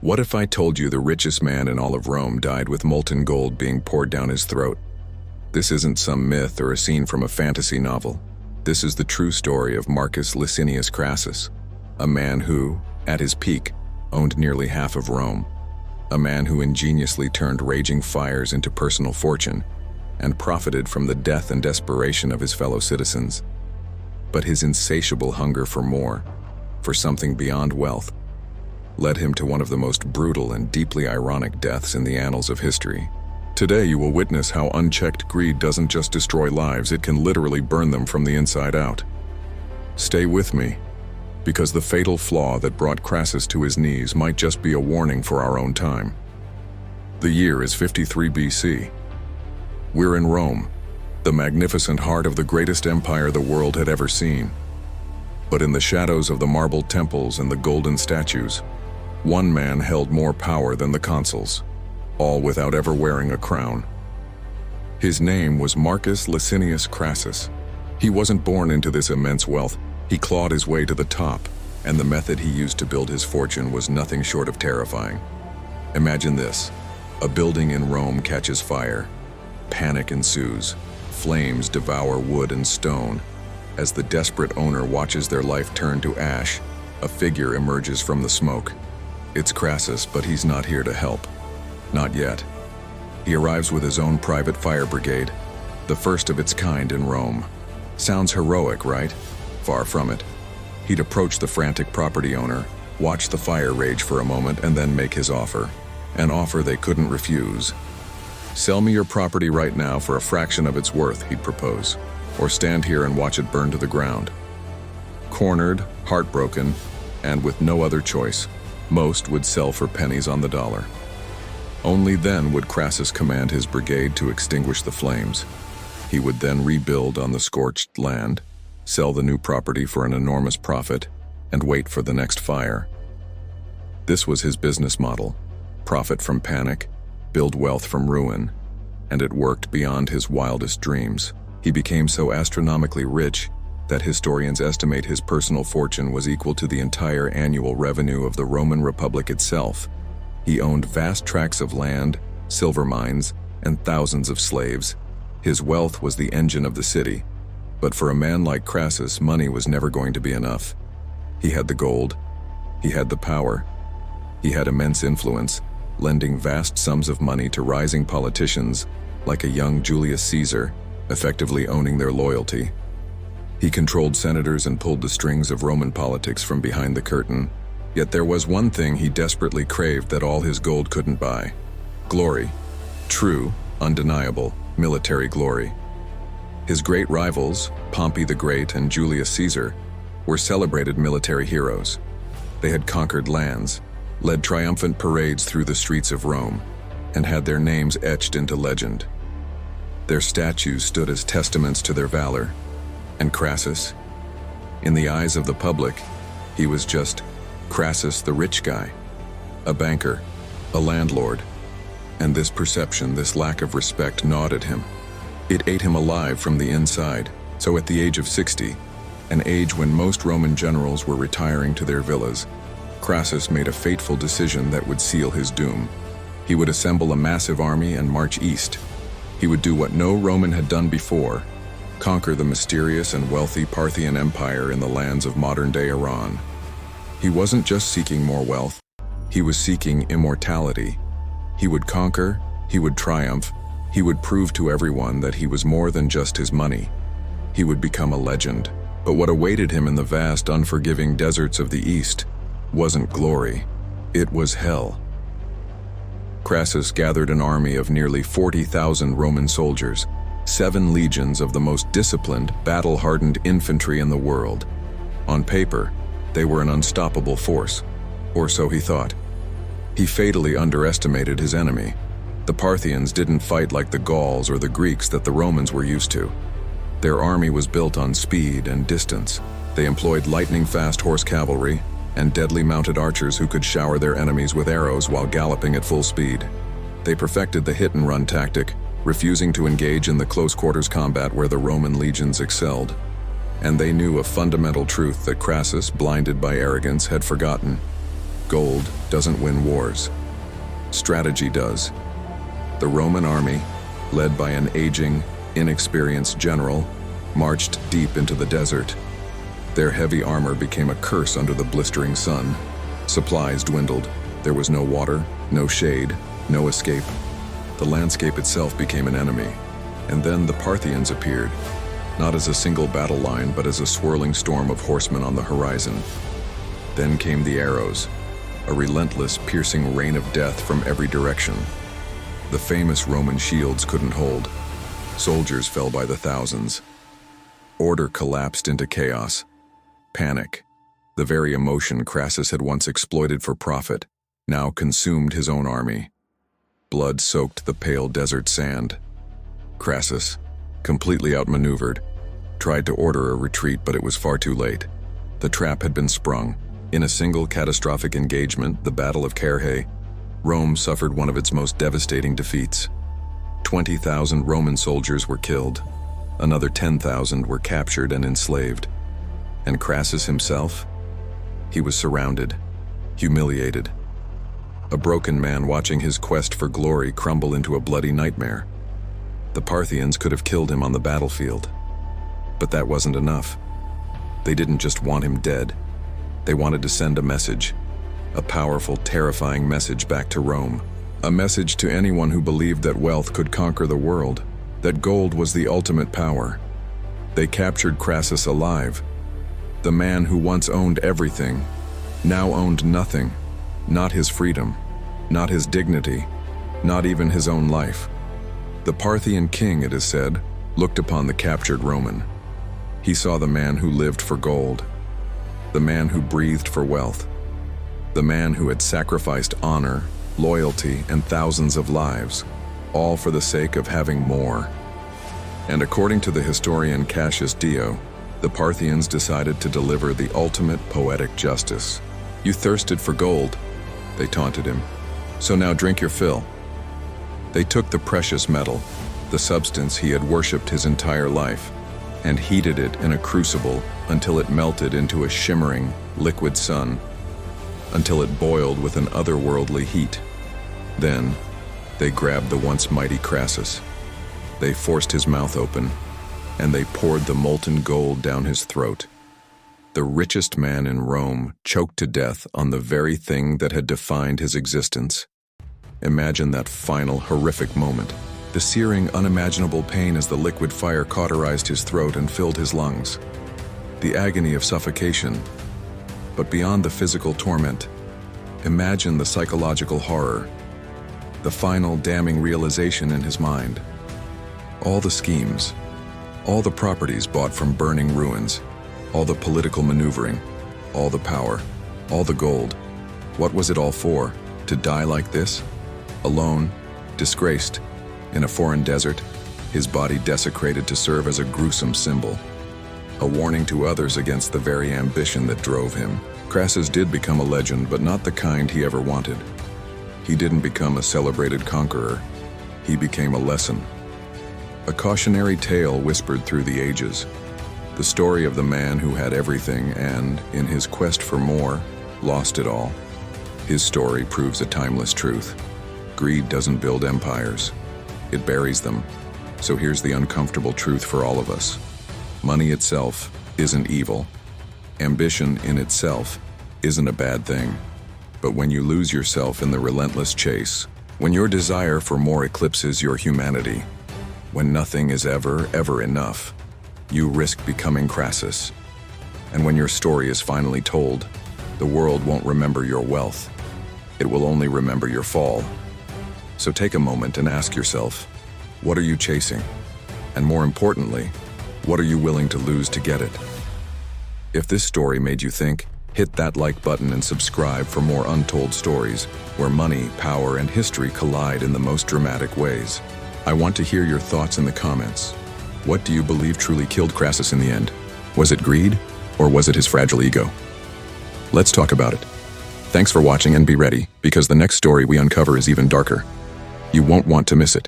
What if I told you the richest man in all of Rome died with molten gold being poured down his throat? This isn't some myth or a scene from a fantasy novel. This is the true story of Marcus Licinius Crassus, a man who, at his peak, owned nearly half of Rome. A man who ingeniously turned raging fires into personal fortune and profited from the death and desperation of his fellow citizens. But his insatiable hunger for more, for something beyond wealth, led him to one of the most brutal and deeply ironic deaths in the annals of history. Today you will witness how unchecked greed doesn't just destroy lives, it can literally burn them from the inside out. Stay with me, because the fatal flaw that brought Crassus to his knees might just be a warning for our own time. The year is 53 BC. We're in Rome, the magnificent heart of the greatest empire the world had ever seen. But in the shadows of the marble temples and the golden statues, one man held more power than the consuls, all without ever wearing a crown. His name was Marcus Licinius Crassus. He wasn't born into this immense wealth. He clawed his way to the top, and the method he used to build his fortune was nothing short of terrifying. Imagine this: a building in Rome catches fire. Panic ensues. Flames devour wood and stone. As the desperate owner watches their life turn to ash, a figure emerges from the smoke. It's Crassus, but he's not here to help. Not yet. He arrives with his own private fire brigade, the first of its kind in Rome. Sounds heroic, right? Far from it. He'd approach the frantic property owner, watch the fire rage for a moment, and then make his offer. An offer they couldn't refuse. "Sell me your property right now for a fraction of its worth," he'd propose, "or stand here and watch it burn to the ground." Cornered, heartbroken, and with no other choice, most would sell for pennies on the dollar. Only then would Crassus command his brigade to extinguish the flames. He would then rebuild on the scorched land, sell the new property for an enormous profit, and wait for the next fire. This was his business model: profit from panic, build wealth from ruin, and it worked beyond his wildest dreams. He became so astronomically rich that historians estimate his personal fortune was equal to the entire annual revenue of the Roman Republic itself. He owned vast tracts of land, silver mines, and thousands of slaves. His wealth was the engine of the city. But for a man like Crassus, money was never going to be enough. He had the gold, he had the power, he had immense influence, lending vast sums of money to rising politicians like a young Julius Caesar, effectively owning their loyalty. He controlled senators and pulled the strings of Roman politics from behind the curtain. Yet there was one thing he desperately craved that all his gold couldn't buy: glory. True, undeniable, military glory. His great rivals, Pompey the Great and Julius Caesar, were celebrated military heroes. They had conquered lands, led triumphant parades through the streets of Rome, and had their names etched into legend. Their statues stood as testaments to their valor. And Crassus? In the eyes of the public, he was just Crassus the rich guy, a banker, a landlord. And this perception, this lack of respect, gnawed at him. It ate him alive from the inside. So at the age of 60, an age when most Roman generals were retiring to their villas, Crassus made a fateful decision that would seal his doom. He would assemble a massive army and march east. He would do what no Roman had done before: conquer the mysterious and wealthy Parthian Empire in the lands of modern-day Iran. He wasn't just seeking more wealth, he was seeking immortality. He would conquer, he would triumph, he would prove to everyone that he was more than just his money. He would become a legend. But what awaited him in the vast, unforgiving deserts of the East wasn't glory, it was hell. Crassus gathered an army of nearly 40,000 Roman soldiers, 7 legions of the most disciplined, battle-hardened infantry in the world. On paper, they were an unstoppable force, or so he thought. He fatally underestimated his enemy. The Parthians didn't fight like the Gauls or the Greeks that the Romans were used to. Their army was built on speed and distance. They employed lightning-fast horse cavalry and deadly mounted archers who could shower their enemies with arrows while galloping at full speed. They perfected the hit-and-run tactic, refusing to engage in the close-quarters combat where the Roman legions excelled. And they knew a fundamental truth that Crassus, blinded by arrogance, had forgotten. Gold doesn't win wars. Strategy does. The Roman army, led by an aging, inexperienced general, marched deep into the desert. Their heavy armor became a curse under the blistering sun. Supplies dwindled. There was no water, no shade, no escape. The landscape itself became an enemy. And then the Parthians appeared, not as a single battle line, but as a swirling storm of horsemen on the horizon. Then came the arrows, a relentless, piercing rain of death from every direction. The famous Roman shields couldn't hold. Soldiers fell by the thousands. Order collapsed into chaos. Panic, the very emotion Crassus had once exploited for profit, now consumed his own army. Blood soaked the pale desert sand. Crassus, completely outmaneuvered, tried to order a retreat, but it was far too late. The trap had been sprung. In a single catastrophic engagement, the Battle of Carrhae, Rome suffered one of its most devastating defeats. 20,000 Roman soldiers were killed. Another 10,000 were captured and enslaved. And Crassus himself? He was surrounded, humiliated. A broken man watching his quest for glory crumble into a bloody nightmare. The Parthians could have killed him on the battlefield. But that wasn't enough. They didn't just want him dead. They wanted to send a message. A powerful, terrifying message back to Rome. A message to anyone who believed that wealth could conquer the world, that gold was the ultimate power. They captured Crassus alive. The man who once owned everything, now owned nothing. Not his freedom, not his dignity, not even his own life. The Parthian king, it is said, looked upon the captured Roman. He saw the man who lived for gold, the man who breathed for wealth, the man who had sacrificed honor, loyalty, and thousands of lives, all for the sake of having more. And according to the historian Cassius Dio, the Parthians decided to deliver the ultimate poetic justice. "You thirsted for gold," they taunted him, "so now drink your fill." They took the precious metal, the substance he had worshipped his entire life, and heated it in a crucible until it melted into a shimmering, liquid sun, until it boiled with an otherworldly heat. Then, they grabbed the once mighty Crassus. They forced his mouth open, and they poured the molten gold down his throat. The richest man in Rome choked to death on the very thing that had defined his existence. Imagine that final, horrific moment. The searing, unimaginable pain as the liquid fire cauterized his throat and filled his lungs. The agony of suffocation. But beyond the physical torment, imagine the psychological horror. The final, damning realization in his mind. All the schemes, all the properties bought from burning ruins, all the political maneuvering, all the power, all the gold. What was it all for? To die like this? Alone, disgraced, in a foreign desert, his body desecrated to serve as a gruesome symbol. A warning to others against the very ambition that drove him. Crassus did become a legend, but not the kind he ever wanted. He didn't become a celebrated conqueror. He became a lesson. A cautionary tale whispered through the ages. The story of the man who had everything and, in his quest for more, lost it all. His story proves a timeless truth. Greed doesn't build empires. It buries them. So here's the uncomfortable truth for all of us. Money itself isn't evil. Ambition in itself isn't a bad thing. But when you lose yourself in the relentless chase, when your desire for more eclipses your humanity, when nothing is ever enough, you risk becoming Crassus. And when your story is finally told, the world won't remember your wealth. It will only remember your fall. So take a moment and ask yourself, what are you chasing? And more importantly, what are you willing to lose to get it? If this story made you think, hit that like button and subscribe for more untold stories where money, power, and history collide in the most dramatic ways. I want to hear your thoughts in the comments. What do you believe truly killed Crassus in the end? Was it greed, or was it his fragile ego? Let's talk about it. Thanks for watching, and be ready, because the next story we uncover is even darker. You won't want to miss it.